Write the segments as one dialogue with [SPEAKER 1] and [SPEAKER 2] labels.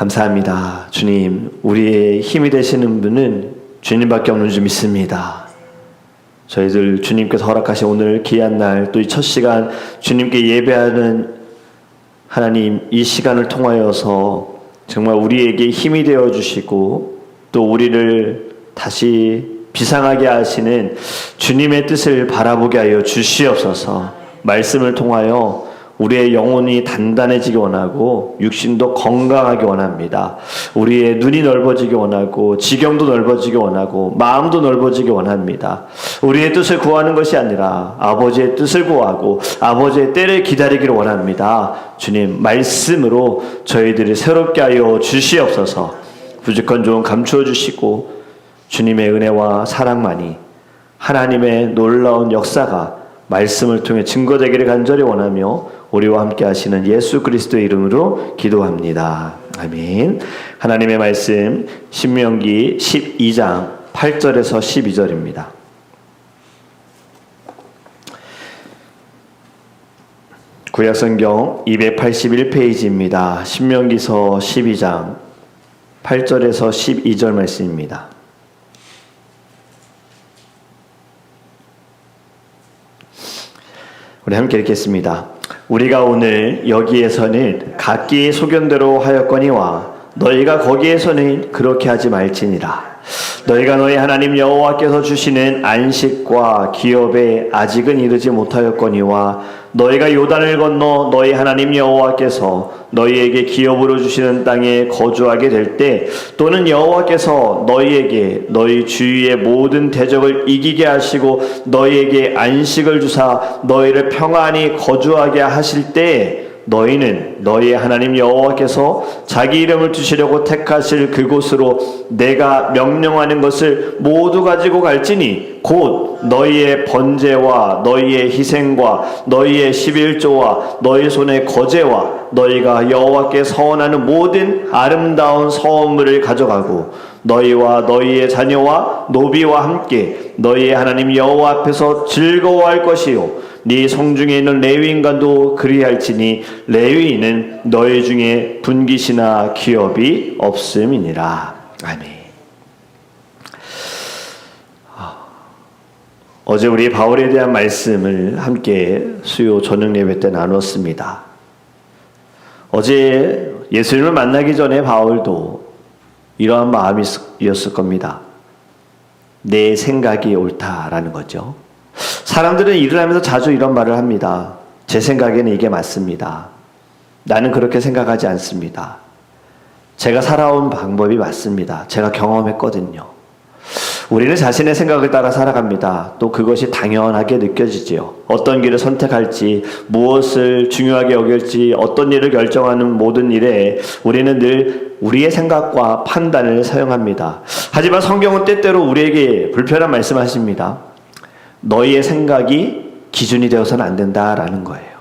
[SPEAKER 1] 감사합니다. 주님, 우리의 힘이 되시는 분은 주님밖에 없는 줄 믿습니다. 저희들 주님께서 허락하신 오늘 귀한 날, 또 이 첫 시간 주님께 예배하는 하나님, 이 시간을 통하여서 정말 우리에게 힘이 되어 주시고 또 우리를 다시 비상하게 하시는 주님의 뜻을 바라보게 하여 주시옵소서. 말씀을 통하여 우리의 영혼이 단단해지기 원하고 육신도 건강하기 원합니다. 우리의 눈이 넓어지기 원하고 지경도 넓어지기 원하고 마음도 넓어지기 원합니다. 우리의 뜻을 구하는 것이 아니라 아버지의 뜻을 구하고 아버지의 때를 기다리기를 원합니다. 주님, 말씀으로 저희들을 새롭게 하여 주시옵소서. 부족한 좀 감추어 주시고 주님의 은혜와 사랑만이, 하나님의 놀라운 역사가 말씀을 통해 증거되기를 간절히 원하며 우리와 함께 하시는 예수 그리스도의 이름으로 기도합니다. 아멘. 하나님의 말씀 신명기 12장 8절에서 12절입니다. 구약성경 281페이지입니다. 신명기서 12장 8절에서 12절 말씀입니다. 우리 함께 읽겠습니다. 우리가 오늘 여기에서는 각기 소견대로 하였거니와 너희가 거기에서는 그렇게 하지 말지니라. 너희가 너희 하나님 여호와께서 주시는 안식과 기업에 아직은 이르지 못하였거니와 너희가 요단을 건너 너희 하나님 여호와께서 너희에게 기업으로 주시는 땅에 거주하게 될 때, 또는 여호와께서 너희에게 너희 주위의 모든 대적을 이기게 하시고 너희에게 안식을 주사 너희를 평안히 거주하게 하실 때, 너희는 너희의 하나님 여호와께서 자기 이름을 두시려고 택하실 그곳으로 내가 명령하는 것을 모두 가지고 갈지니 곧 너희의 번제와 너희의 희생과 너희의 11조와 너희 손의 거제와 너희가 여호와께 서원하는 모든 아름다운 서원물을 가져가고 너희와 너희의 자녀와 노비와 함께 너희의 하나님 여호와 앞에서 즐거워할 것이요 네 성중에 있는 레위인간도 그리할지니 레위인은 너희 중에 분깃이나 기업이 없음이니라. 아멘. 어제 우리 바울에 대한 말씀을 함께 수요 저녁 예배 때 나눴습니다. 어제 예수님을 만나기 전에 바울도 이러한 마음이었을 겁니다. 내 생각이 옳다라는 거죠. 사람들은 일을 하면서 자주 이런 말을 합니다. 제 생각에는 이게 맞습니다. 나는 그렇게 생각하지 않습니다. 제가 살아온 방법이 맞습니다. 제가 경험했거든요. 우리는 자신의 생각을 따라 살아갑니다. 또 그것이 당연하게 느껴지지요. 어떤 길을 선택할지, 무엇을 중요하게 여길지, 어떤 일을 결정하는 모든 일에 우리는 늘 우리의 생각과 판단을 사용합니다. 하지만 성경은 때때로 우리에게 불편한 말씀하십니다. 너희의 생각이 기준이 되어서는 안 된다라는 거예요.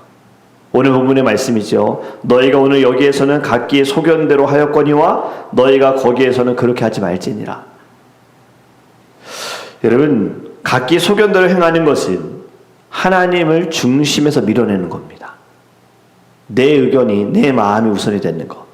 [SPEAKER 1] 오늘 본문의 말씀이죠. 너희가 오늘 여기에서는 각기의 소견대로 하였거니와 너희가 거기에서는 그렇게 하지 말지니라. 여러분, 각기 소견대로 행하는 것은 하나님을 중심에서 밀어내는 겁니다. 내 의견이, 내 마음이 우선이 되는 것.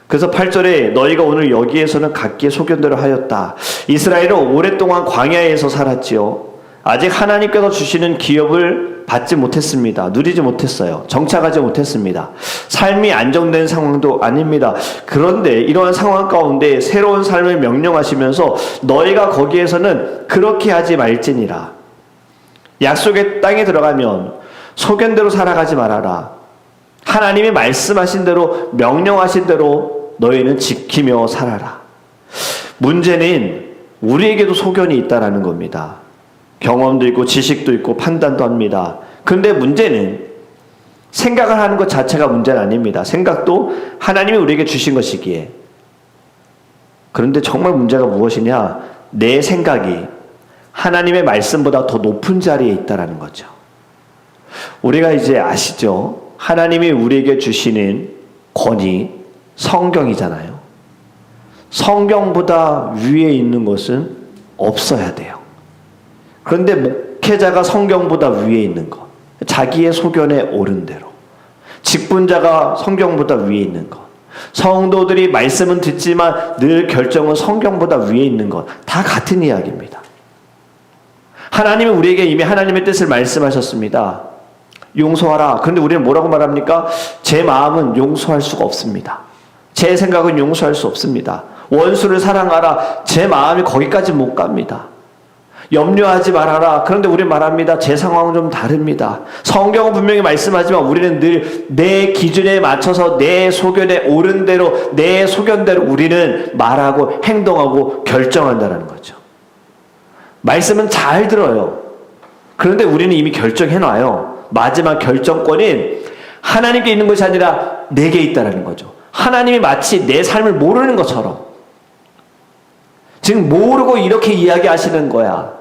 [SPEAKER 1] 그래서 8절에 너희가 오늘 여기에서는 각기의 소견대로 하였다. 이스라엘은 오랫동안 광야에서 살았지요. 아직 하나님께서 주시는 기업을 받지 못했습니다. 누리지 못했어요. 정착하지 못했습니다. 삶이 안정된 상황도 아닙니다. 그런데 이러한 상황 가운데 새로운 삶을 명령하시면서 너희가 거기에서는 그렇게 하지 말지니라. 약속의 땅에 들어가면 소견대로 살아가지 말아라. 하나님이 말씀하신 대로, 명령하신 대로 너희는 지키며 살아라. 문제는 우리에게도 소견이 있다라는 겁니다. 경험도 있고 지식도 있고 판단도 합니다. 그런데 문제는 생각을 하는 것 자체가 문제는 아닙니다. 생각도 하나님이 우리에게 주신 것이기에. 그런데 정말 문제가 무엇이냐? 내 생각이 하나님의 말씀보다 더 높은 자리에 있다라는 거죠. 우리가 이제 아시죠? 하나님이 우리에게 주시는 권위, 성경이잖아요. 성경보다 위에 있는 것은 없어야 돼요. 그런데 목회자가 성경보다 위에 있는 것, 자기의 소견에 옳은 대로, 직분자가 성경보다 위에 있는 것, 성도들이 말씀은 듣지만 늘 결정은 성경보다 위에 있는 것. 다 같은 이야기입니다. 하나님은 우리에게 이미 하나님의 뜻을 말씀하셨습니다. 용서하라. 그런데 우리는 뭐라고 말합니까? 제 마음은 용서할 수가 없습니다. 제 생각은 용서할 수 없습니다. 원수를 사랑하라. 제 마음이 거기까지 못 갑니다. 염려하지 말아라. 그런데 우리는 말합니다. 제 상황은 좀 다릅니다. 성경은 분명히 말씀하지만 우리는 늘 내 기준에 맞춰서 내 소견에 옳은 대로 내 소견대로 우리는 말하고 행동하고 결정한다는 거죠. 말씀은 잘 들어요. 그런데 우리는 이미 결정해놔요. 마지막 결정권은 하나님께 있는 것이 아니라 내게 있다는 거죠. 하나님이 마치 내 삶을 모르는 것처럼 지금 모르고 이렇게 이야기하시는 거야.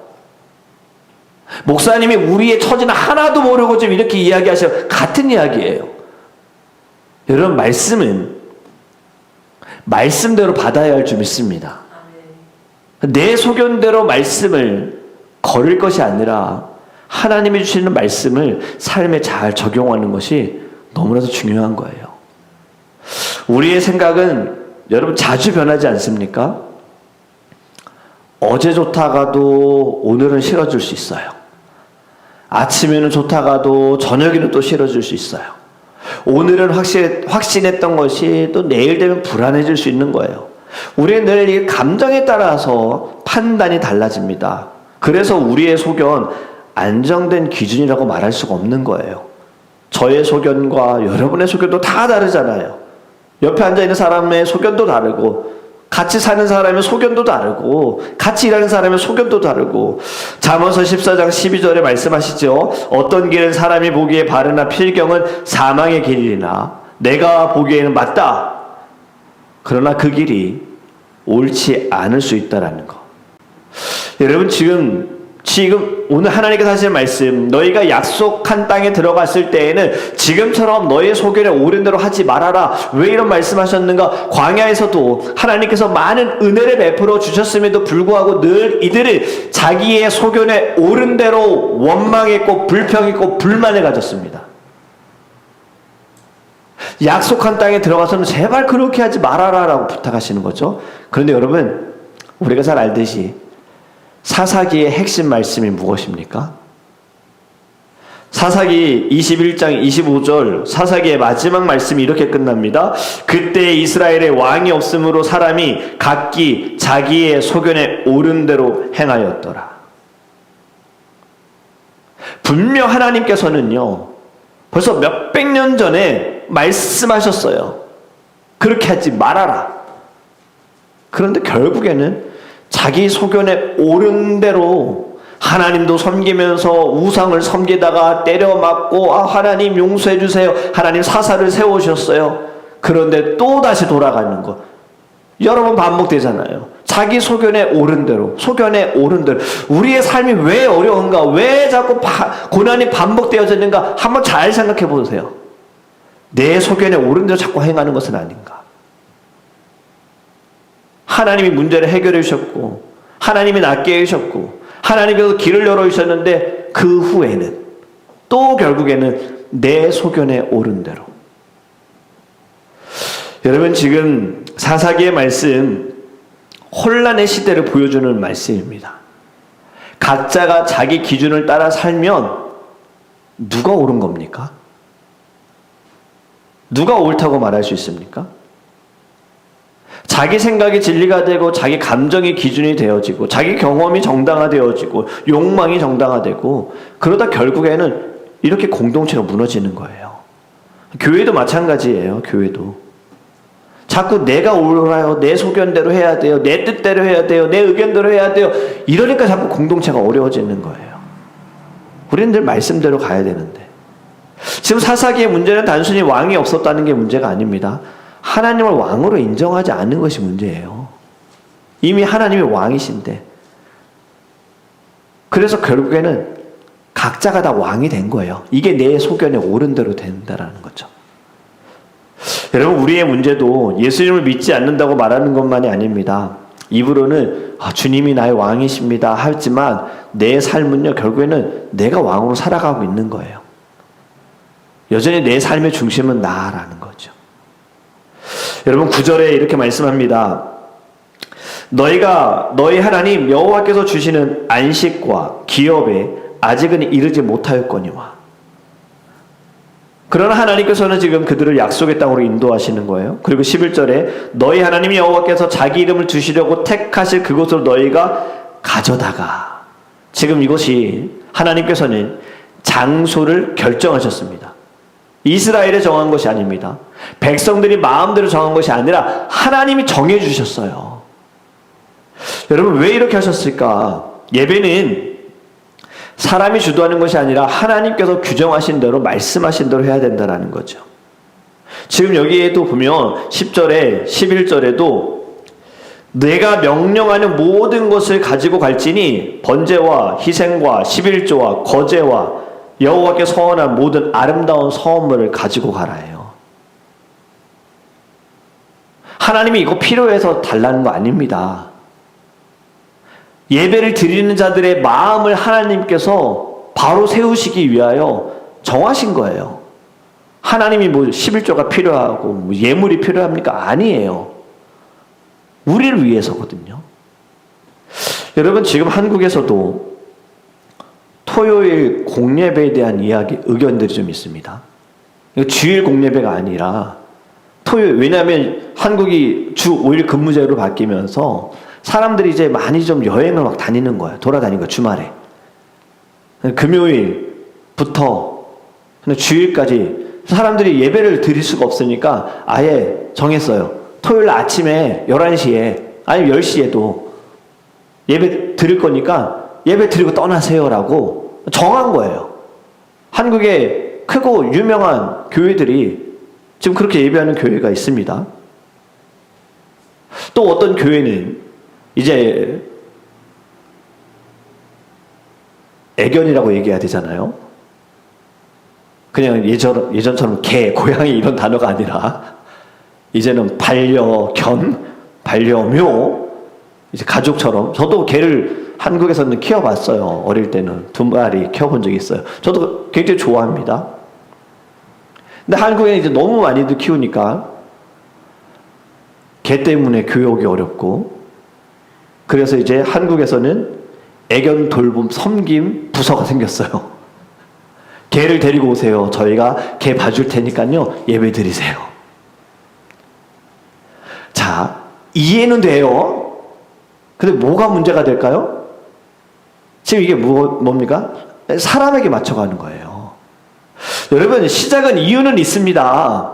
[SPEAKER 1] 목사님이 우리의 처지는 하나도 모르고 지금 이렇게 이야기하셔. 같은 이야기예요. 여러분, 말씀은 말씀대로 받아야 할 줄 믿습니다. 내 소견대로 말씀을 걸을 것이 아니라 하나님이 주시는 말씀을 삶에 잘 적용하는 것이 너무나도 중요한 거예요. 우리의 생각은 여러분 자주 변하지 않습니까? 어제 좋다가도 오늘은 싫어질 수 있어요. 아침에는 좋다가도 저녁에는 또 싫어질 수 있어요. 오늘은 확신했던 것이 또 내일 되면 불안해질 수 있는 거예요. 우리는 늘 이 감정에 따라서 판단이 달라집니다. 그래서 우리의 소견, 안정된 기준이라고 말할 수가 없는 거예요. 저의 소견과 여러분의 소견도 다 다르잖아요. 옆에 앉아있는 사람의 소견도 다르고, 같이 사는 사람의 소견도 다르고, 같이 일하는 사람의 소견도 다르고. 잠언서 14장 12절에 말씀하시죠. 어떤 길은 사람이 보기에 바르나 필경은 사망의 길이나 내가 보기에는 맞다. 그러나 그 길이 옳지 않을 수 있다라는 거. 여러분, 지금 오늘 하나님께서 하시는 말씀, 너희가 약속한 땅에 들어갔을 때에는 지금처럼 너의 소견에 옳은 대로 하지 말아라. 왜 이런 말씀하셨는가? 광야에서도 하나님께서 많은 은혜를 베풀어 주셨음에도 불구하고 늘 이들은 자기의 소견에 옳은 대로 원망했고 불평했고 불만을 가졌습니다. 약속한 땅에 들어가서는 제발 그렇게 하지 말아라 라고 부탁하시는 거죠. 그런데 여러분, 우리가 잘 알듯이 사사기의 핵심 말씀이 무엇입니까? 사사기 21장 25절 사사기의 마지막 말씀이 이렇게 끝납니다. 그때 이스라엘에 왕이 없으므로 사람이 각기 자기의 소견에 옳은 대로 행하였더라. 분명 하나님께서는요, 벌써 몇백 년 전에 말씀하셨어요. 그렇게 하지 말아라. 그런데 결국에는 자기 소견에 옳은 대로 하나님도 섬기면서 우상을 섬기다가 때려 맞고 하나님 용서해 주세요. 하나님 사사를 세우셨어요. 그런데 또 다시 돌아가는 거. 여러 번 반복되잖아요. 자기 소견에 옳은 대로, 소견에 옳은 대로. 우리의 삶이 왜 어려운가? 왜 자꾸 고난이 반복되어지는가? 한번 잘 생각해 보세요. 내 소견에 옳은 대로 자꾸 행하는 것은 아닌가? 하나님이 문제를 해결해 주셨고, 하나님이 낫게 해주셨고, 하나님께서 길을 열어주셨는데 그 후에는 또 결국에는 내 소견에 옳은 대로. 여러분, 지금 사사기의 말씀, 혼란의 시대를 보여주는 말씀입니다. 각자가 자기 기준을 따라 살면 누가 옳은 겁니까? 누가 옳다고 말할 수 있습니까? 자기 생각이 진리가 되고 자기 감정이 기준이 되어지고 자기 경험이 정당화되어지고 욕망이 정당화되고 그러다 결국에는 이렇게 공동체가 무너지는 거예요. 교회도 마찬가지예요. 교회도 자꾸 내가 옳아요, 내 소견대로 해야 돼요, 내 뜻대로 해야 돼요, 내 의견대로 해야 돼요. 이러니까 자꾸 공동체가 어려워지는 거예요. 우리는 늘 말씀대로 가야 되는데, 지금 사사기의 문제는 단순히 왕이 없었다는 게 문제가 아닙니다. 하나님을 왕으로 인정하지 않는 것이 문제예요. 이미 하나님이 왕이신데. 그래서 결국에는 각자가 다 왕이 된 거예요. 이게 내 소견에 옳은 대로 된다라는 거죠. 여러분, 우리의 문제도 예수님을 믿지 않는다고 말하는 것만이 아닙니다. 입으로는 주님이 나의 왕이십니다 하지만 내 삶은요, 결국에는 내가 왕으로 살아가고 있는 거예요. 여전히 내 삶의 중심은 나라는 거죠. 여러분 9절에 이렇게 말씀합니다. 너희가 너희 하나님 여호와께서 주시는 안식과 기업에 아직은 이르지 못하였거니와. 그러나 하나님께서는 지금 그들을 약속의 땅으로 인도하시는 거예요. 그리고 11절에 너희 하나님 여호와께서 자기 이름을 두시려고 택하실 그곳으로 너희가 가져다가. 지금 이것이 하나님께서는 장소를 결정하셨습니다. 이스라엘에 정한 것이 아닙니다. 백성들이 마음대로 정한 것이 아니라 하나님이 정해주셨어요. 여러분 왜 이렇게 하셨을까? 예배는 사람이 주도하는 것이 아니라 하나님께서 규정하신 대로 말씀하신 대로 해야 된다는 거죠. 지금 여기에도 보면 10절에 11절에도 내가 명령하는 모든 것을 가지고 갈지니 번제와 희생과 11조와 거제와 여호와께 서원한 모든 아름다운 서원물을 가지고 가라예요. 하나님이 이거 필요해서 달라는 거 아닙니다. 예배를 드리는 자들의 마음을 하나님께서 바로 세우시기 위하여 정하신 거예요. 하나님이 뭐 11조가 필요하고 뭐 예물이 필요합니까? 아니에요. 우리를 위해서거든요. 여러분 지금 한국에서도 토요일 공예배에 대한 이야기, 의견들이 좀 있습니다. 주일 공예배가 아니라 토요일, 왜냐하면 한국이 주 5일 근무제로 바뀌면서 사람들이 이제 많이 좀 여행을 막 다니는 거예요. 돌아다니는 거예요, 주말에. 금요일부터 주일까지 사람들이 예배를 드릴 수가 없으니까 아예 정했어요. 토요일 아침에 11시에 아니면 10시에도 예배 드릴 거니까 예배 드리고 떠나세요라고 정한 거예요. 한국의 크고 유명한 교회들이 지금 그렇게 예배하는 교회가 있습니다. 또 어떤 교회는 이제 애견이라고 얘기해야 되잖아요. 그냥 예전처럼 개, 고양이 이런 단어가 아니라 이제는 반려견, 반려묘, 이제 가족처럼. 저도 개를 한국에서는 키워봤어요. 어릴 때는 2마리 키워본 적이 있어요. 저도 굉장히 좋아합니다. 근데 한국에 이제 너무 많이들 키우니까 개 때문에 교회 오기 어렵고, 그래서 이제 한국에서는 애견 돌봄 섬김 부서가 생겼어요. 개를 데리고 오세요. 저희가 개 봐줄 테니까요. 예배 드리세요. 자, 이해는 돼요. 근데 뭐가 문제가 될까요? 지금 이게 뭡니까? 사람에게 맞춰가는 거예요. 여러분, 시작은 이유는 있습니다.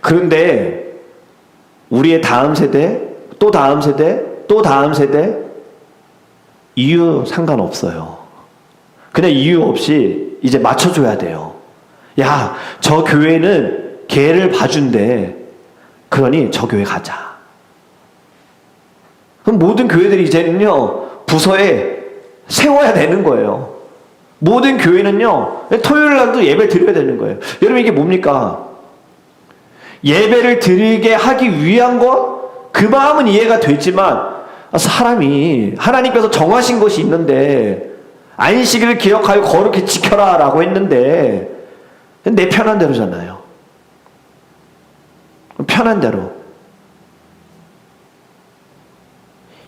[SPEAKER 1] 그런데 우리의 다음 세대, 또 다음 세대, 또 다음 세대, 이유 상관없어요. 그냥 이유 없이 이제 맞춰줘야 돼요. 야, 저 교회는 개를 봐준대. 그러니 저 교회 가자. 그럼 모든 교회들이 이제는요, 부서에 세워야 되는 거예요. 모든 교회는요, 토요일 날도 예배 드려야 되는 거예요. 여러분, 이게 뭡니까? 예배를 드리게 하기 위한 것? 그 마음은 이해가 되지만, 사람이 하나님께서 정하신 것이 있는데, 안식일을 기억하여 거룩히 지켜라 라고 했는데, 내 편한 대로잖아요. 편한 대로.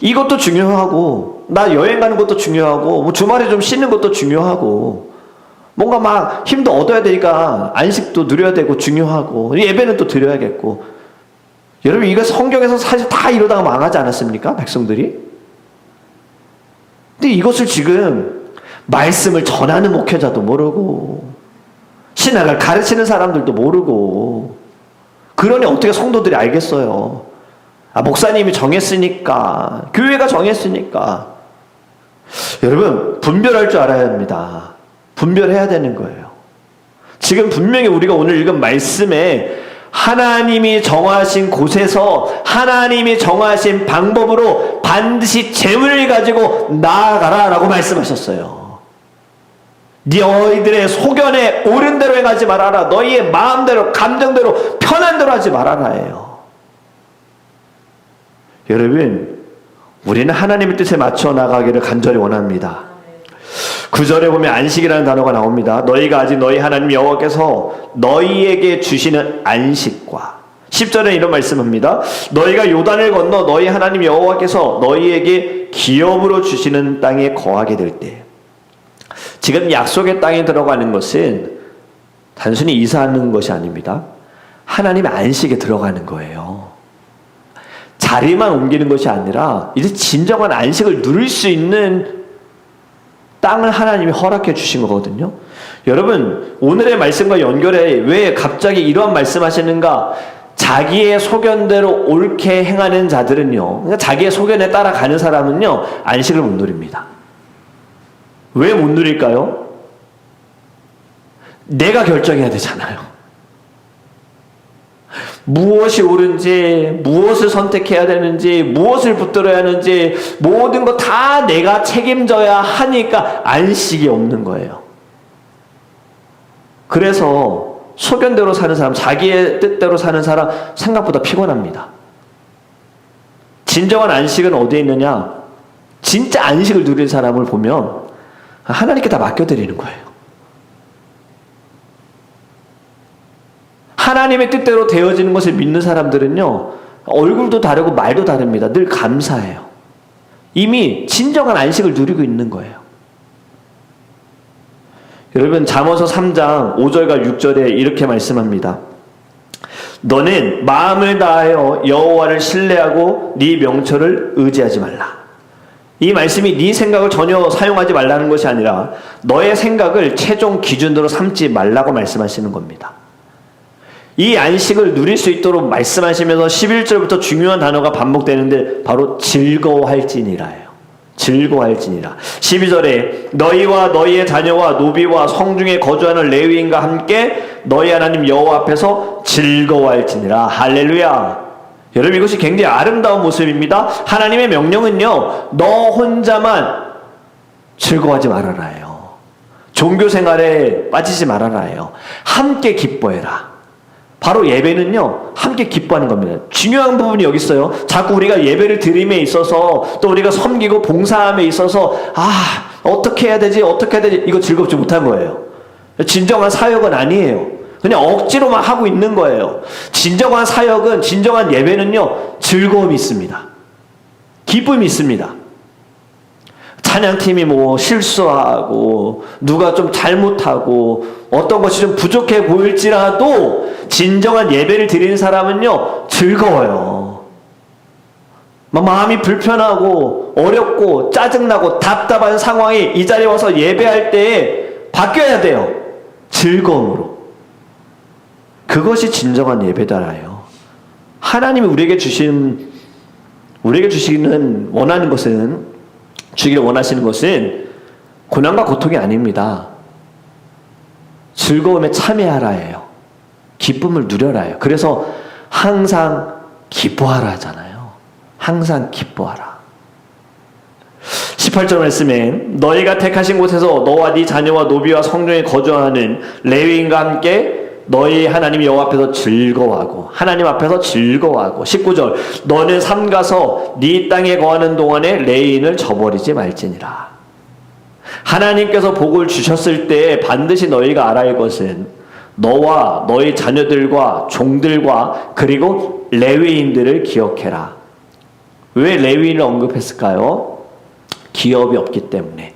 [SPEAKER 1] 이것도 중요하고, 나 여행 가는 것도 중요하고, 뭐 주말에 좀 쉬는 것도 중요하고, 뭔가 막 힘도 얻어야 되니까 안식도 누려야 되고 중요하고, 예배는 또 드려야겠고. 여러분, 이거 성경에서 사실 다 이러다가 망하지 않았습니까? 백성들이? 근데 이것을 지금 말씀을 전하는 목회자도 모르고, 신학을 가르치는 사람들도 모르고, 그러니 어떻게 성도들이 알겠어요? 아, 목사님이 정했으니까, 교회가 정했으니까. 여러분, 분별할 줄 알아야 합니다. 분별해야 되는 거예요. 지금 분명히 우리가 오늘 읽은 말씀에 하나님이 정하신 곳에서 하나님이 정하신 방법으로 반드시 재물을 가지고 나아가라 라고 말씀하셨어요. 너희들의 소견에 옳은 대로 행하지 말아라. 너희의 마음대로, 감정대로, 편한 대로 하지 말아라예요. 여러분, 우리는 하나님의 뜻에 맞춰 나가기를 간절히 원합니다. 9절에 보면 안식이라는 단어가 나옵니다. 너희가 아직 너희 하나님 여호와께서 너희에게 주시는 안식과, 10절에 이런 말씀합니다. 너희가 요단을 건너 너희 하나님 여호와께서 너희에게 기업으로 주시는 땅에 거하게 될 때, 지금 약속의 땅에 들어가는 것은 단순히 이사하는 것이 아닙니다. 하나님의 안식에 들어가는 거예요. 자리만 옮기는 것이 아니라 이제 진정한 안식을 누릴 수 있는 땅을 하나님이 허락해 주신 거거든요. 여러분, 오늘의 말씀과 연결해 왜 갑자기 이러한 말씀하시는가? 자기의 소견대로 옳게 행하는 자들은요, 그러니까 자기의 소견에 따라가는 사람은요, 안식을 못 누립니다. 왜 못 누릴까요? 내가 결정해야 되잖아요. 무엇이 옳은지, 무엇을 선택해야 되는지, 무엇을 붙들어야 하는지, 모든 거 다 내가 책임져야 하니까 안식이 없는 거예요. 그래서 소견대로 사는 사람, 자기의 뜻대로 사는 사람 생각보다 피곤합니다. 진정한 안식은 어디에 있느냐? 진짜 안식을 누린 사람을 보면 하나님께 다 맡겨드리는 거예요. 하나님의 뜻대로 되어지는 것을 믿는 사람들은요, 얼굴도 다르고 말도 다릅니다. 늘 감사해요. 이미 진정한 안식을 누리고 있는 거예요. 여러분, 잠언서 3장 5절과 6절에 이렇게 말씀합니다. 너는 마음을 다하여 여호와를 신뢰하고 네 명철을 의지하지 말라. 이 말씀이 네 생각을 전혀 사용하지 말라는 것이 아니라 너의 생각을 최종 기준으로 삼지 말라고 말씀하시는 겁니다. 이 안식을 누릴 수 있도록 말씀하시면서 11절부터 중요한 단어가 반복되는데 바로 즐거워할지니라예요. 즐거워할지니라. 12절에 너희와 너희의 자녀와 노비와 성중에 거주하는 레위인과 함께 너희 하나님 여호와 앞에서 즐거워할지니라. 할렐루야. 여러분, 이것이 굉장히 아름다운 모습입니다. 하나님의 명령은요, 너 혼자만 즐거워하지 말아라요. 종교 생활에 빠지지 말아라요. 함께 기뻐해라. 바로 예배는요, 함께 기뻐하는 겁니다. 중요한 부분이 여기 있어요. 자꾸 우리가 예배를 드림에 있어서, 또 우리가 섬기고 봉사함에 있어서, 어떻게 해야 되지? 이거 즐겁지 못한 거예요. 진정한 사역은 아니에요. 그냥 억지로만 하고 있는 거예요. 진정한 사역은, 진정한 예배는요, 즐거움이 있습니다. 기쁨이 있습니다. 찬양팀이 실수하고 누가 좀 잘못하고 어떤 것이 좀 부족해 보일지라도 진정한 예배를 드리는 사람은요, 즐거워요. 마음이 불편하고 어렵고 짜증나고 답답한 상황이 이 자리에 와서 예배할 때에 바뀌어야 돼요. 즐거움으로. 그것이 진정한 예배다라요. 하나님이 우리에게 주시기는 원하는 것은, 주기를 원하시는 것은 고난과 고통이 아닙니다. 즐거움에 참여하라예요. 기쁨을 누려라예요. 그래서 항상 기뻐하라 하잖아요. 항상 기뻐하라. 18절 말씀에 너희가 택하신 곳에서 너와 네 자녀와 노비와 성중에 거주하는 레위인과 함께 너희 하나님 여호와 앞에서 즐거워하고, 하나님 앞에서 즐거워하고. 19절 너는 삼가서 네 땅에 거하는 동안에 레위인을 저버리지 말지니라. 하나님께서 복을 주셨을 때 반드시 너희가 알아야 할 것은 너와 너희 자녀들과 종들과 그리고 레위인들을 기억해라. 왜 레위인을 언급했을까요? 기업이 없기 때문에,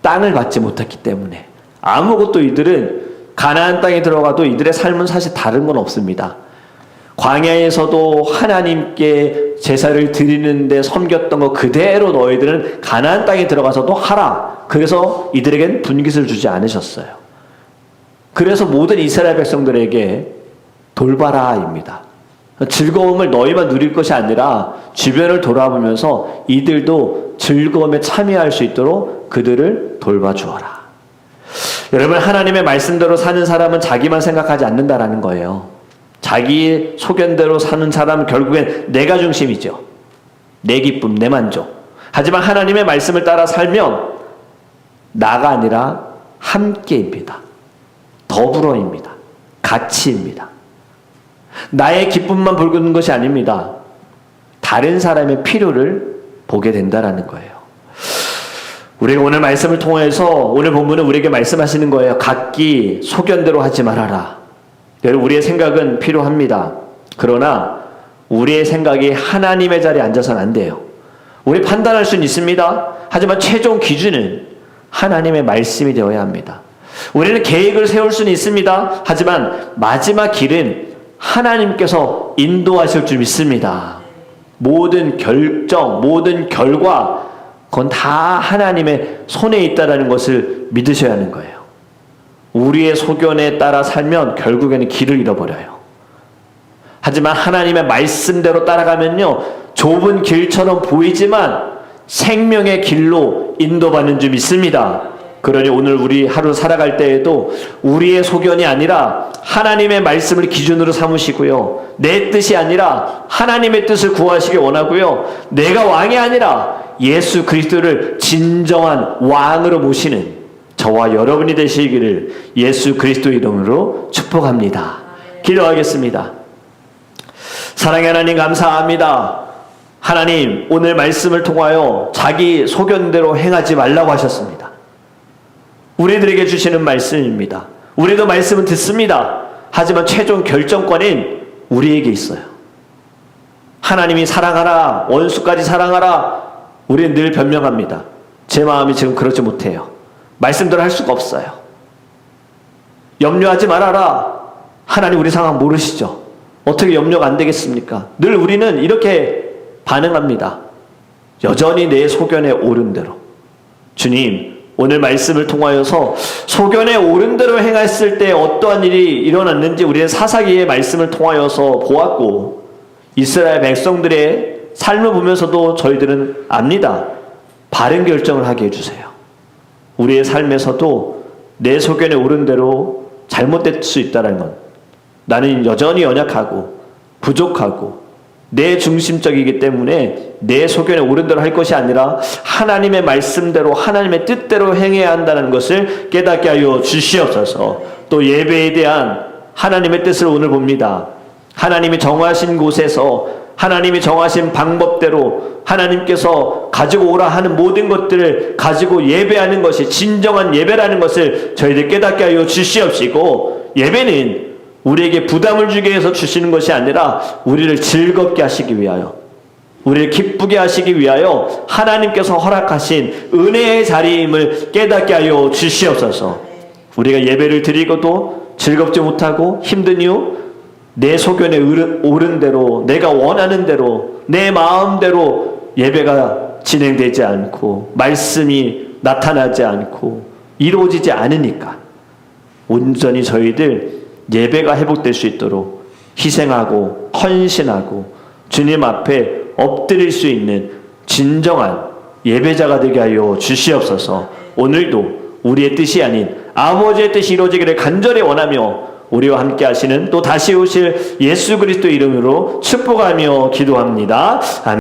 [SPEAKER 1] 땅을 받지 못했기 때문에. 아무것도 이들은 가나안 땅에 들어가도 이들의 삶은 사실 다른 건 없습니다. 광야에서도 하나님께 제사를 드리는데 섬겼던 거 그대로 너희들은 가나안 땅에 들어가서도 하라. 그래서 이들에겐 분깃을 주지 않으셨어요. 그래서 모든 이스라엘 백성들에게 돌봐라입니다. 즐거움을 너희만 누릴 것이 아니라 주변을 돌아보면서 이들도 즐거움에 참여할 수 있도록 그들을 돌봐주어라. 여러분, 하나님의 말씀대로 사는 사람은 자기만 생각하지 않는다라는 거예요. 자기 소견대로 사는 사람은 결국엔 내가 중심이죠. 내 기쁨, 내 만족. 하지만 하나님의 말씀을 따라 살면 나가 아니라 함께입니다. 더불어입니다. 같이입니다. 나의 기쁨만 보는 것이 아닙니다. 다른 사람의 필요를 보게 된다라는 거예요. 우리가 오늘 말씀을 통해서, 오늘 본문은 우리에게 말씀하시는 거예요. 각기 소견대로 하지 말아라. 여러분, 우리의 생각은 필요합니다. 그러나 우리의 생각이 하나님의 자리에 앉아서는 안 돼요. 우리 판단할 수는 있습니다. 하지만 최종 기준은 하나님의 말씀이 되어야 합니다. 우리는 계획을 세울 수는 있습니다. 하지만 마지막 길은 하나님께서 인도하실 줄 믿습니다. 모든 결정, 모든 결과, 그건 다 하나님의 손에 있다는 것을 믿으셔야 하는 거예요. 우리의 소견에 따라 살면 결국에는 길을 잃어버려요. 하지만 하나님의 말씀대로 따라가면요, 좁은 길처럼 보이지만 생명의 길로 인도받는 줄 믿습니다. 그러니 오늘 우리 하루 살아갈 때에도 우리의 소견이 아니라 하나님의 말씀을 기준으로 삼으시고요, 내 뜻이 아니라 하나님의 뜻을 구하시기 원하고요, 내가 왕이 아니라 예수 그리스도를 진정한 왕으로 모시는 저와 여러분이 되시기를 예수 그리스도 이름으로 축복합니다. 기도하겠습니다. 사랑의 하나님, 감사합니다. 하나님, 오늘 말씀을 통하여 자기 소견대로 행하지 말라고 하셨습니다. 우리들에게 주시는 말씀입니다. 우리도 말씀은 듣습니다. 하지만 최종 결정권은 우리에게 있어요. 하나님이 사랑하라, 원수까지 사랑하라, 우리는 늘 변명합니다. 제 마음이 지금 그렇지 못해요. 말씀대로 할 수가 없어요. 염려하지 말아라. 하나님 우리 상황 모르시죠? 어떻게 염려가 안 되겠습니까? 늘 우리는 이렇게 반응합니다. 여전히 내 소견에 옳은 대로. 주님, 오늘 말씀을 통하여서 소견에 옳은 대로 행했을 때 어떠한 일이 일어났는지 우리는 사사기의 말씀을 통하여서 보았고, 이스라엘 백성들의 삶을 보면서도 저희들은 압니다. 바른 결정을 하게 해주세요. 우리의 삶에서도 내 소견에 옳은 대로 잘못될 수 있다는 건, 나는 여전히 연약하고 부족하고 내 중심적이기 때문에 내 소견에 옳은 대로 할 것이 아니라 하나님의 말씀대로 하나님의 뜻대로 행해야 한다는 것을 깨닫게 하여 주시옵소서. 또 예배에 대한 하나님의 뜻을 오늘 봅니다. 하나님이 정하신 곳에서 하나님이 정하신 방법대로 하나님께서 가지고 오라 하는 모든 것들을 가지고 예배하는 것이 진정한 예배라는 것을 저희들 깨닫게 하여 주시옵시고, 예배는 우리에게 부담을 주기 위해서 주시는 것이 아니라 우리를 즐겁게 하시기 위하여, 우리를 기쁘게 하시기 위하여 하나님께서 허락하신 은혜의 자리임을 깨닫게 하여 주시옵소서. 우리가 예배를 드리고도 즐겁지 못하고 힘든 이유, 내 소견에 옳은 대로, 내가 원하는 대로, 내 마음대로 예배가 진행되지 않고 말씀이 나타나지 않고 이루어지지 않으니까 온전히 저희들 예배가 회복될 수 있도록 희생하고 헌신하고 주님 앞에 엎드릴 수 있는 진정한 예배자가 되게 하여 주시옵소서. 오늘도 우리의 뜻이 아닌 아버지의 뜻이 이루어지기를 간절히 원하며 우리와 함께 하시는 또 다시 오실 예수 그리스도 이름으로 축복하며 기도합니다. 아멘.